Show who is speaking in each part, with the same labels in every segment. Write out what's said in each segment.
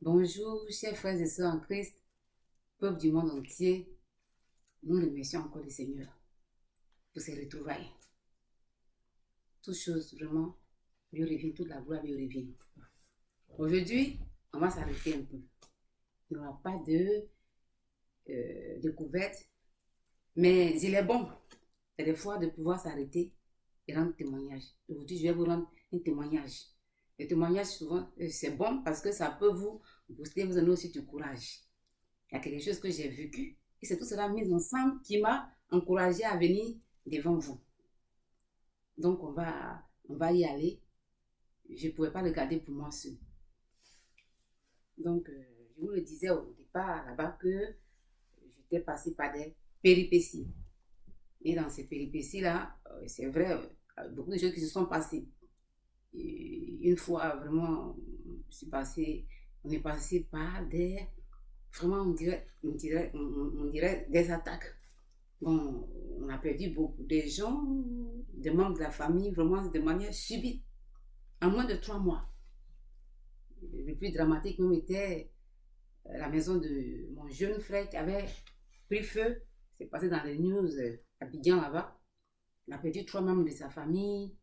Speaker 1: Bonjour, chers frères et sœurs en Christ, peuple du monde entier, nous remercions encore le Seigneur pour ses retrouvailles. Toutes choses, vraiment, lui revient, toute la gloire lui revient. Aujourd'hui, on va s'arrêter un peu. Il n'y aura pas de découverte, mais il est bon, des fois, de pouvoir s'arrêter et rendre témoignage. Aujourd'hui, je vais vous rendre un témoignage. Le témoignage, souvent, c'est bon parce que ça peut vous booster, vous donner aussi du courage. Il y a quelque chose que j'ai vécu et c'est tout cela mis ensemble qui m'a encouragé à venir devant vous. Donc, on va y aller. Je ne pouvais pas le garder pour moi seul. Donc, je vous le disais au départ là-bas que j'étais passée par des péripéties. Et dans ces péripéties-là, c'est vrai, beaucoup de choses qui se sont passées. Et une fois, vraiment, on est passé par des, vraiment, on dirait des attaques. Bon, on a perdu beaucoup de gens, des membres de la famille, vraiment de manière subite, en moins de 3 mois. Le plus dramatique même était la maison de mon jeune frère qui avait pris feu. C'est passé dans les news à Abidjan là-bas. On a perdu 3 membres de sa famille,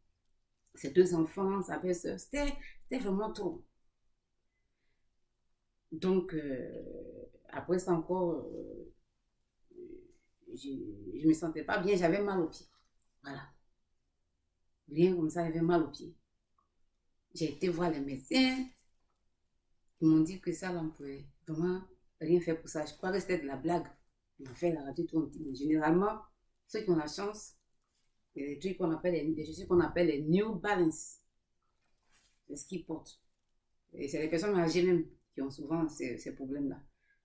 Speaker 1: ses 2 enfants, sa belle-sœur. C'était vraiment trop. Donc, après ça encore, je ne me sentais pas bien, j'avais mal aux pieds. Voilà. Rien comme ça, j'avais mal aux pieds. J'ai été voir les médecins. Ils m'ont dit que ça, là, on pouvait vraiment rien faire pour ça. Je crois que c'était de la blague. On a fait la radio, tout. Généralement, ceux qui ont la chance, il y a des trucs qu'on appelle des chaussures qu'on appelle les New Balance. C'est ce qu'ils portent. Et c'est les personnes âgées même qui ont souvent ces problèmes-là.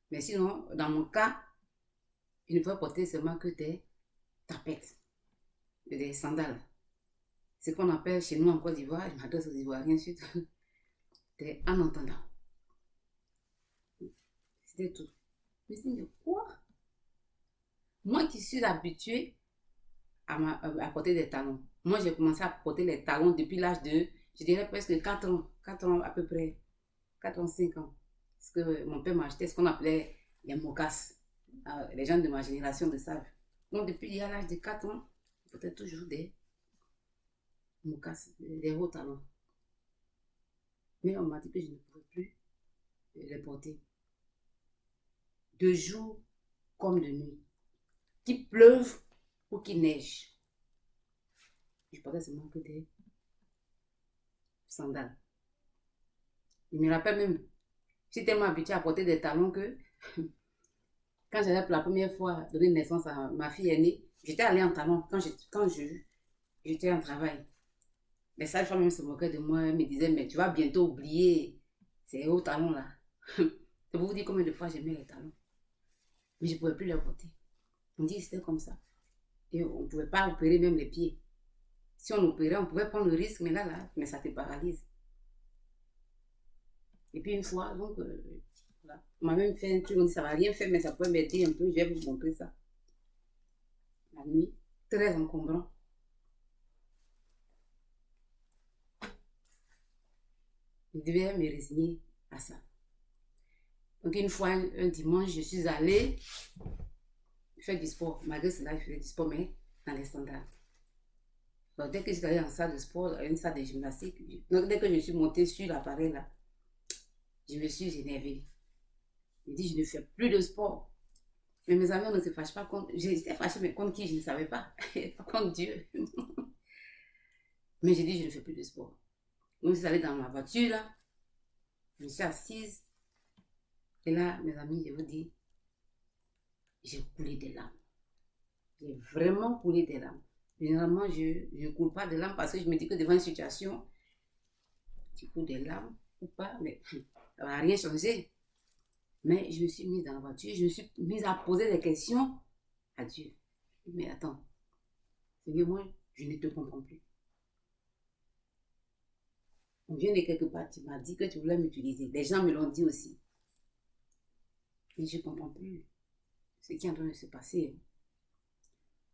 Speaker 1: Mais sinon, dans mon cas, je ne pouvais porter seulement que des tapettes, des sandales. Ce qu'on appelle chez nous en Côte d'Ivoire, je m'adresse aux Ivoiriens surtout, des en entendant. C'était tout. Je me suis dit, quoi? Moi qui suis habituée à porter des talons. Moi, j'ai commencé à porter les talons depuis l'âge de, je dirais presque 4 ans. 4 ans à peu près. 4 ans, 5 ans. Parce que mon père m'a acheté ce qu'on appelait les mocasses. Les gens de ma génération le savent. Donc, depuis l'âge de 4 ans, je portais toujours des mocasses, des hauts talons. Mais on m'a dit que je ne pouvais plus les porter. De jour comme de nuit. Qu'il pleuve ou qu'il neige. Je portais seulement que des sandales. Je me rappelle même, je suis tellement habituée à porter des talons que quand j'allais pour la première fois donner naissance à ma fille aînée, j'étais allée en talons quand j'étais en travail. Les sages-femmes même se moquaient de moi, elles me disaient, mais tu vas bientôt oublier ces hauts talons là. Je peux vous dire combien de fois j'aimais les talons. Mais je ne pouvais plus les porter. On dit que c'était comme ça. Et on ne pouvait pas opérer même les pieds. Si on opérait, on pouvait prendre le risque, mais mais ça te paralyse. Et puis une fois, donc, voilà. On m'a même fait un truc, on dit ça va rien faire, mais ça pourrait m'aider un peu, je vais vous montrer ça. La nuit, très encombrant. Je devais me résigner à ça. Donc une fois, un dimanche, je suis allée faire du sport. Malgré cela, je faisais du sport, mais dans les standards. Donc dès que je suis allée en salle de sport, une salle de gymnastique, donc dès que je suis montée sur l'appareil là, je me suis énervée. Je dis, je ne fais plus de sport. Mais mes amis, on ne se fâche pas contre. J'étais fâchée, mais contre qui, je ne savais pas. Pas contre Dieu. Mais j'ai dit, je ne fais plus de sport. Donc, je suis allée dans ma voiture, là. Je me suis assise. Et là, mes amis, je vous dis, j'ai coulé des larmes. J'ai vraiment coulé des larmes. Généralement, je ne coule pas des larmes parce que je me dis que devant une situation, tu coules des larmes ou pas, mais ça ne va rien changer. Mais je me suis mise dans la voiture, je me suis mise à poser des questions à Dieu. Mais attends, Seigneur, moi, je ne te comprends plus. On vient de quelque part, tu m'as dit que tu voulais m'utiliser. Les gens me l'ont dit aussi. Et je ne comprends plus ce qui est en train de se passer.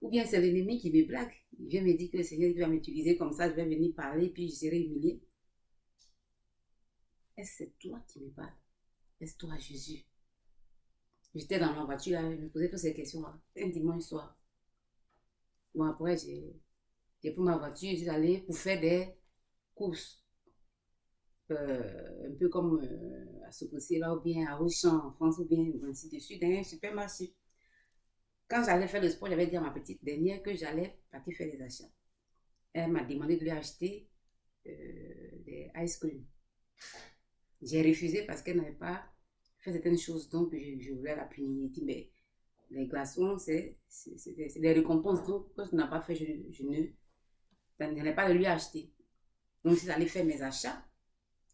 Speaker 1: Ou bien c'est l'ennemi qui me blague. Il vient me dire que le Seigneur va m'utiliser comme ça, je vais venir parler, puis je serai humiliée. Est-ce que c'est toi qui me parles? Laisse-toi à Jésus. J'étais dans ma voiture, là, je me posais toutes ces questions-là. Un dimanche soir. Bon, après, j'ai pris ma voiture, je suis allée pour faire des courses. Un peu comme à Sococé, là, ou bien à Auchan en France, ou bien ainsi de suite, dans un supermarché. Quand j'allais faire le sport, j'avais dit à ma petite dernière que j'allais partir faire des achats. Elle m'a demandé de lui acheter des ice cream. J'ai refusé parce qu'elle n'avait pas fait certaines choses, donc je voulais la punir. Je dit, mais les glaçons, c'est des récompenses, donc quand tu n'as pas fait, je n'allais pas le lui acheter. Donc, je suis allée faire mes achats.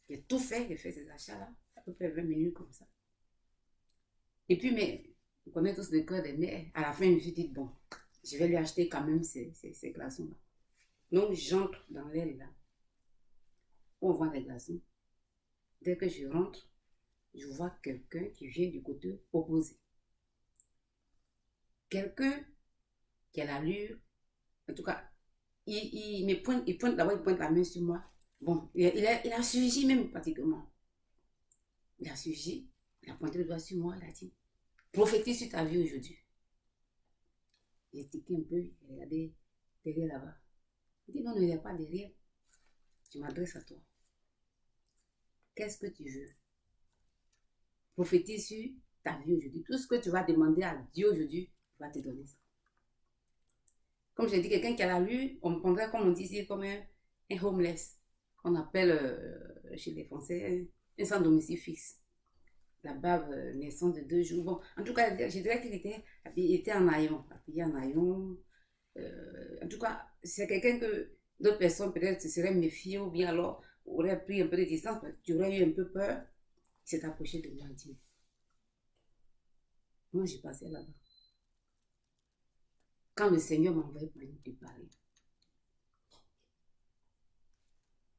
Speaker 1: J'ai tout fait, j'ai fait ces achats-là, à peu près 20 minutes comme ça. Et puis, mais, on connaît tous le cœur des mères. À la fin, je me suis dit, bon, je vais lui acheter quand même ces glaçons-là. Donc, j'entre dans l'aile là. On vend des glaçons. Dès que je rentre, je vois quelqu'un qui vient du côté opposé. Quelqu'un qui a l'allure, en tout cas, il pointe d'abord, il pointe la main sur moi. Bon, il a surgi même pratiquement. Il a surgi, il a pointé le doigt sur moi, il a dit, prophétise sur ta vie aujourd'hui. J'ai tiqué un peu, j'ai regardé derrière là-bas. Il dit, non, il n'y a pas derrière. Je m'adresse à toi. Qu'est-ce que tu veux? Prophétise sur ta vie aujourd'hui. Tout ce que tu vas demander à Dieu aujourd'hui, il va te donner ça. Comme je l'ai dit, quelqu'un qui a la lue, on me prendrait, comme on dit ici, comme un homeless. On appelle chez les Français un sans domicile fixe. Là-bas, naissance de 2 jours. Bon, en tout cas, je dirais qu'il était en haillon. Habillé en haillon. En tout cas, c'est quelqu'un que d'autres personnes peut-être se seraient méfiées ou bien alors auraient pris un peu de distance. Tu aurais eu un peu peur. Il s'est approché de moi et dit, moi, j'ai passé là-bas. Quand le Seigneur m'a envoyé pour venir te parler,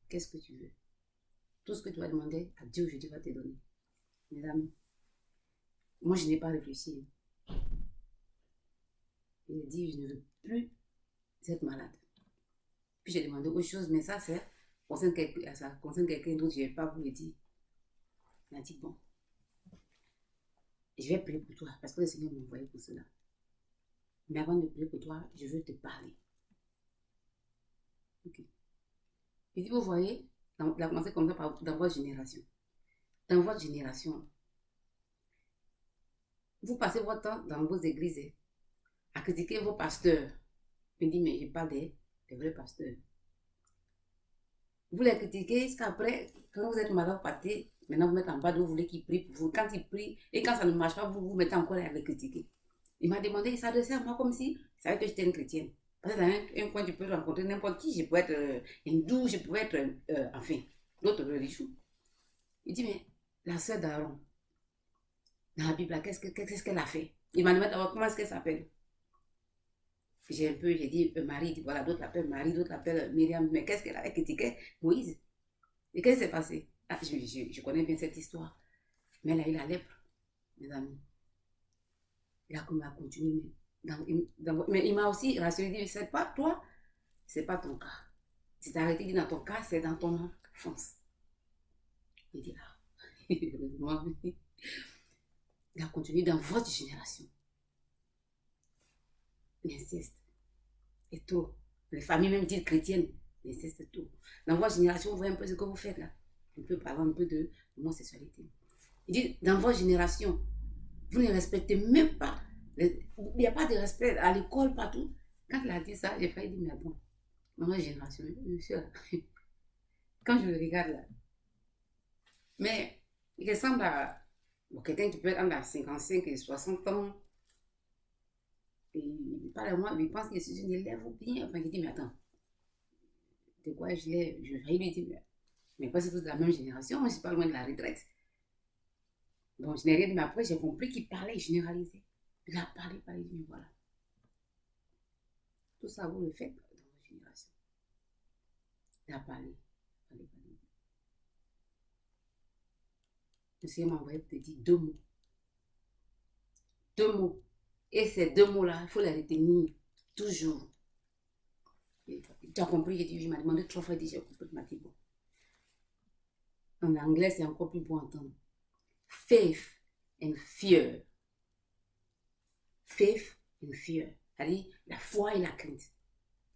Speaker 1: qu'est-ce que tu veux? Tout ce que tu vas demander à Dieu aujourd'hui va te donner. Mes amis, moi, je n'ai pas réfléchi. Il a dit, je ne veux plus être malade. Puis j'ai demandé autre chose, mais ça, ça concerne quelqu'un d'autre, je ne vais pas vous le dire. Il a dit, bon, je vais prier pour toi, parce que le Seigneur m'a envoyé pour cela. Mais avant de prier pour toi, je veux te parler. Ok. Il dit, vous voyez, il a commencé comme ça dans votre génération. Dans votre génération, vous passez votre temps dans vos églises à critiquer vos pasteurs. Il dit, mais je parle des vrais pasteurs. Vous les critiquez jusqu'après, quand vous êtes malade, vous partez, maintenant vous mettez en bas de vous voulez qu'ils prient pour vous. Quand ils prient, et quand ça ne marche pas, vous mettez encore à les critiquer. Il m'a demandé, il s'adressait à moi comme si il savait que j'étais une chrétienne. Parce que dans un coin, tu peux rencontrer n'importe qui. Je peux être hindou, je peux être, enfin, d'autres religions. Il dit, mais la sœur d'Aaron, dans la Bible, qu'est-ce qu'elle a fait? Il m'a demandé comment est-ce qu'elle s'appelle. J'ai dit Marie, voilà, d'autres l'appellent Marie, d'autres l'appellent Myriam, mais qu'est-ce qu'elle a critiqué? Moïse. Et qu'est-ce qui s'est passé? Ah, je connais bien cette histoire. Mais elle a eu la lèpre, mes amis. Il a continué. Mais il m'a aussi rassuré, il dit, c'est pas toi, c'est pas ton cas. C'est arrêté, dans ton cas, c'est dans ton enfance. Il dit, ah, heureusement, il a continué dans votre génération. L'inceste est tout. Les familles même dites chrétiennes, l'inceste est tout. Dans votre génération, vous voyez un peu ce que vous faites là. On peut parler un peu de homosexualité. Il dit, dans votre génération, vous ne respectez même pas. Il n'y a pas de respect à l'école, partout. Quand il a dit ça, j'ai failli dire, mais bon, dans votre génération, monsieur, quand je le regarde là, mais il ressemble à quelqu'un qui peut être entre 55 et 60 ans. Et il parle à moi, il pense que je suis une élève ou bien. Enfin, il dit, mais attends, de quoi je l'ai? Je vais lui dire, mais pas c'est tous de la même génération, moi je suis pas loin de la retraite. Donc je n'ai rien dit, mais après j'ai compris qu'il parlait, il généralisait. Il a parlé, il dit, voilà. Tout ça, vous le faites dans votre génération. Il a parlé. Le Seigneur m'a envoyé pour te dire 2 mots. 2 mots. Et ces 2 mots-là, il faut les retenir toujours. Tu as compris? Il m'a demandé 3 fois, j'ai compris, il m'a dit bon. En anglais, c'est encore plus bon à entendre. faith and fear. Faith and fear. C'est-à-dire la foi et la crainte.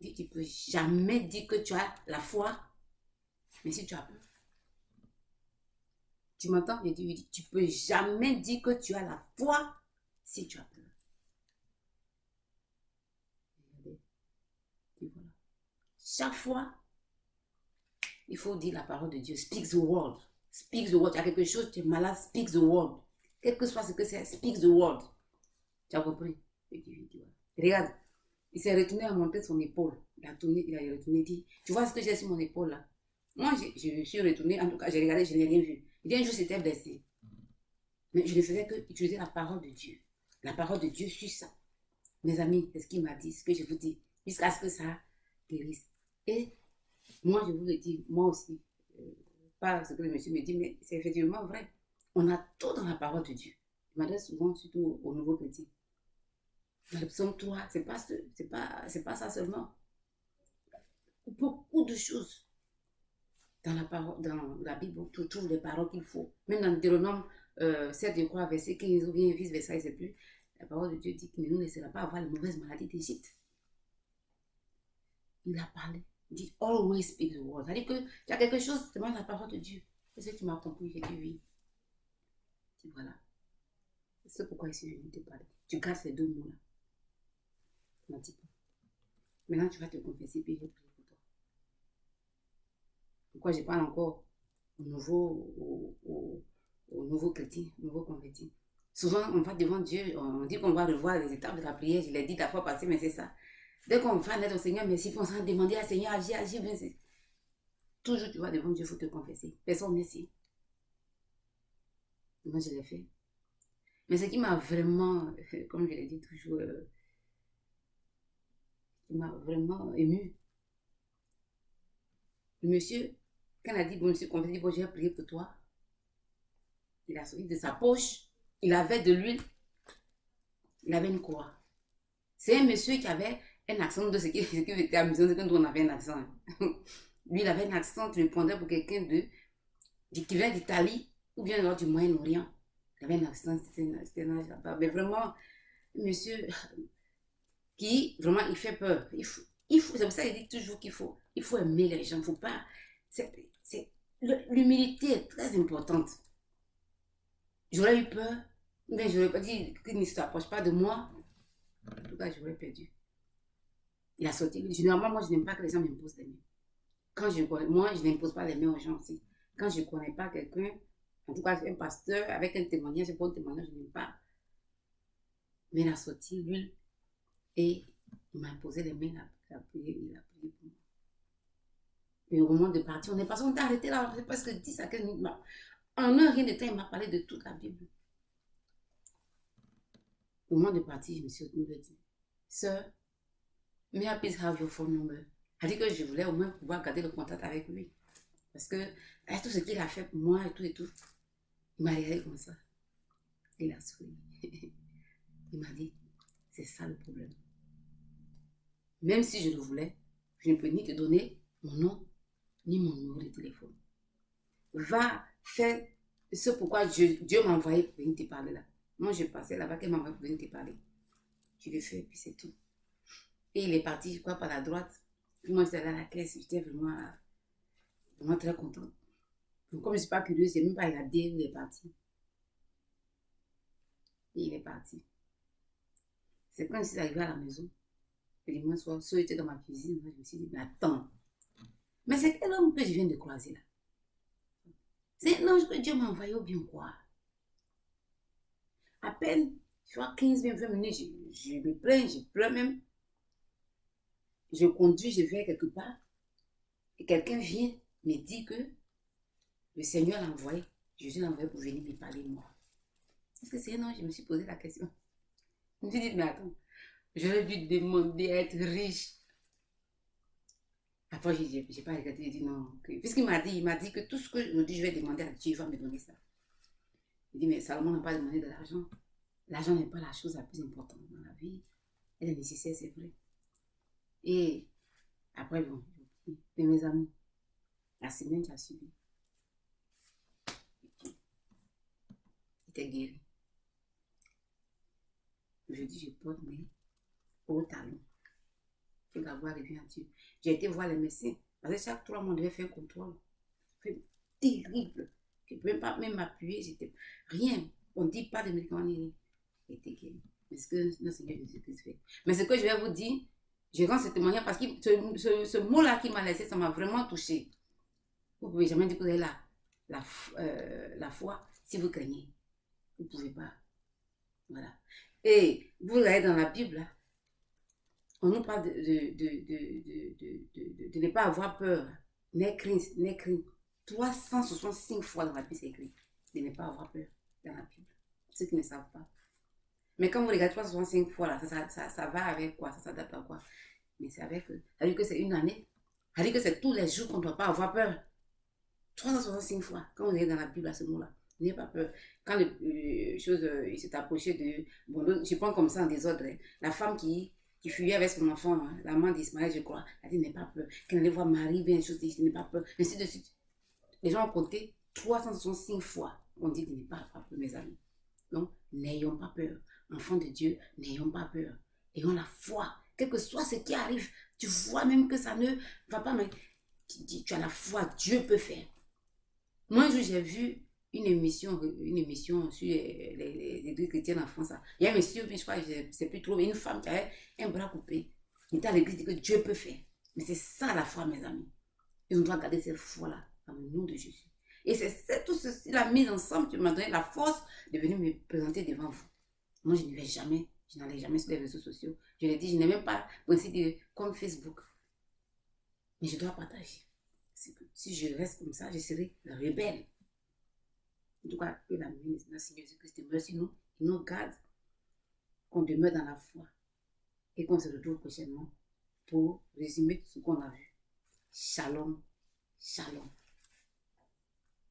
Speaker 1: Tu ne peux jamais dire que tu as la foi, mais si tu as peur. Tu m'entends? Je dis, tu ne peux jamais dire que tu as la foi si tu as peur. Regardez. Et voilà. Chaque fois, il faut dire la parole de Dieu. Speak the word. Speak the word. Tu as quelque chose, tu es malade, speak the word. Quel que soit ce que c'est, speak the word. Tu as compris? Regarde, il s'est retourné à monter son épaule. Il a retourné, il dit, tu vois ce que j'ai sur mon épaule là? Moi, je suis retourné, en tout cas, j'ai regardé, je n'ai rien vu. Il dit un jour, c'était blessé. Mais je ne faisais que utiliser la parole de Dieu. La parole de Dieu sur ça. Mes amis, c'est ce qu'il m'a dit, ce que je vous dis, jusqu'à ce que ça guérisse. Et moi, je vous le dis, moi aussi, pas ce que le monsieur me dit, mais c'est effectivement vrai. On a tout dans la parole de Dieu. Je m'adresse souvent, surtout aux nouveaux chrétiens. Dans le psaume 3, c'est pas ça seulement. Beaucoup de choses dans la Bible, tu trouves les paroles qu'il faut. Même dans Deutéronome 7, je crois, verset 15 ou bien vice versa, je ne sais plus. La parole de Dieu dit qu'il ne nous laissera pas avoir les mauvaises maladies d'Égypte. Il a parlé. Il dit always speak the word. C'est-à-dire que tu as quelque chose, demande la parole de Dieu. Est-ce que tu m'as compris? J'ai dit oui. Et voilà. C'est pourquoi ici je viens te parler. Tu gardes ces deux mots-là. Ne dis pas. Maintenant tu vas te confesser puis je vais prier pour toi. Pourquoi je parle encore aux nouveaux chrétiens, aux nouveaux convertis. Souvent on va devant Dieu, on dit qu'on va revoir les étapes de la prière. Je l'ai dit la fois passée, mais c'est ça. Dès qu'on va naître au Seigneur, merci, on s'en demander à Seigneur, agis, bien. Toujours tu vas devant Dieu, il faut te confesser. Personne n'est ici. Moi, je l'ai fait. Mais ce qui m'a vraiment, comme je l'ai dit toujours, qui m'a vraiment ému. Le monsieur, quand il a dit, bon, monsieur, confessé, dit, bon, je vais prier pour toi. Il a sorti de sa poche, il avait de l'huile, il avait une croix. C'est un monsieur qui avait un accent de ce qui était amusant, c'est que nous on avait un accent. Lui, il avait un accent, tu le prendrais pour quelqu'un qui vient d'Italie ou bien du Moyen-Orient. Il avait un accent, c'était un âge là-bas. Mais vraiment, monsieur qui, vraiment, il fait peur. C'est pour ça qu'il dit toujours qu'il faut aimer les gens. Il ne faut pas. L'humilité est très importante. J'aurais eu peur, mais je n'aurais pas dit qu'il ne s'approche pas de moi. En tout cas, j'aurais perdu. Il a sauté. Généralement, moi, je n'aime pas que les gens m'imposent les mains. Moi, je n'impose pas les mains aux gens aussi. Quand je ne connais pas quelqu'un, en tout cas, un pasteur, avec un témoignage, je n'aime pas. Mais il a sorti l'huile et il m'a imposé les mains, il a prié pour moi. Et au moment de partir, on est passé, on est arrêté là, c'est presque 10 à 15 minutes. En un rien de temps, il m'a parlé de toute la Bible. Au moment de partir, je me suis retenue et dit, Sir, may I please have your phone number? Elle dit que je voulais au moins pouvoir garder le contact avec lui. Parce que avec tout ce qu'il a fait pour moi et tout, il m'a regardé comme ça. Il a souri. Il m'a dit, c'est ça le problème. Même si je le voulais, je ne peux ni te donner mon nom, ni mon numéro de téléphone. Va faire ce pourquoi Dieu m'a envoyé pour venir te parler là. Moi, je passais là-bas, qu'elle m'a envoyé pour venir te parler. Tu le fais, puis c'est tout. Et il est parti, je crois, par la droite. Puis moi, j'étais allée à la caisse, j'étais vraiment très contente. Donc, comme je ne suis pas curieuse, je n'ai même pas regardé où il est parti. Et il est parti. C'est quand je suis arrivée à la maison, le dimanche soir, ceux étaient dans ma cuisine, je me suis dit, mais attends, mais c'est quel homme que je viens de croiser là? C'est un ange que Dieu m'a envoyé ou bien quoi? À peine, tu vois, 15-20 minutes, je me plains, je pleure même. Je conduis, je vais quelque part, et quelqu'un vient me dire que le Seigneur l'a envoyé. Jésus l'a envoyé pour venir me parler de moi. Est-ce que c'est un ange? Je me suis posé la question. Je me suis dit, mais attends, j'aurais dû demander à être riche. Après, je n'ai pas regardé, j'ai dit non. Puisqu'il m'a dit que tout ce que je dis, je vais demander à Dieu, il va me donner ça. Il dit, mais Salomon n'a pas demandé de l'argent. L'argent n'est pas la chose la plus importante dans la vie. Elle est nécessaire, c'est vrai. Et après, bon, et mes amis, la semaine qui a suivi, j'étais guérie. Je dis, je porte mes hauts talons. Que la gloire revient à Dieu. J'ai été voir les médecins. Parce que chaque 3 mois, on devait faire un contrôle. C'était terrible. Je ne pouvais pas même m'appuyer. J'étais rien. On ne dit pas de médicaments ni rien. J'étais guérie. C'est ce que notre Seigneur Jésus-Christ fait. Mais ce que je vais vous dire, je rends ce témoignage parce que ce mot-là qui m'a laissé, ça m'a vraiment touché. Vous ne pouvez jamais dire que vous avez la foi si vous craignez. Vous ne pouvez pas. Voilà. Et vous allez dans la Bible, là, on nous parle de ne pas avoir peur. N'aie crainte. 365 fois dans la Bible, c'est écrit. De ne pas avoir peur dans la Bible. Ceux qui ne savent pas. Mais quand vous regardez 365 fois, là, ça va avec quoi? Ça s'adapte à quoi? Mais c'est avec... Ça veut dire que c'est une année. Ça veut dire que c'est tous les jours qu'on ne doit pas avoir peur. 365 fois. Quand on est dans la Bible à ce mot-là, n'ayez pas peur. Quand il s'est approché de... Bon, je prends comme ça en désordre. La femme qui fuyait avec son enfant, hein, la maman d'Ismaël, je crois, elle dit, n'aie pas peur. Quand elle allait voir Marie, bien une chose, dit, n'aie pas peur. Ainsi de suite. Les gens ont compté 365 fois. On dit de ne pas avoir peur, mes amis. Donc, n'ayons pas peur. Enfants de Dieu, n'ayons pas peur. Ayons la foi. Quel que soit ce qui arrive, tu vois même que ça ne va pas, mais tu as la foi, Dieu peut faire. Moi, un jour, j'ai vu une émission sur les deux chrétiennes en France. Il y a un monsieur, je crois, je ne sais plus trop, mais une femme qui avait un bras coupé. Il était à l'église, dit que Dieu peut faire. Mais c'est ça la foi, mes amis. Et on doit garder cette foi-là, dans le nom de Jésus. Et c'est tout ceci, la mise ensemble, qui m'a donné la force de venir me présenter devant vous. Moi, je n'allais jamais sur les réseaux sociaux. Je l'ai dit, je n'ai même pas principe de comme Facebook. Mais je dois partager. Si je reste comme ça, je serai rebelle. En tout cas, que la main de notre Seigneur Jésus-Christ merci nous, il nous garde, qu'on demeure dans la foi et qu'on se retrouve prochainement pour résumer ce qu'on a vu. Shalom, shalom.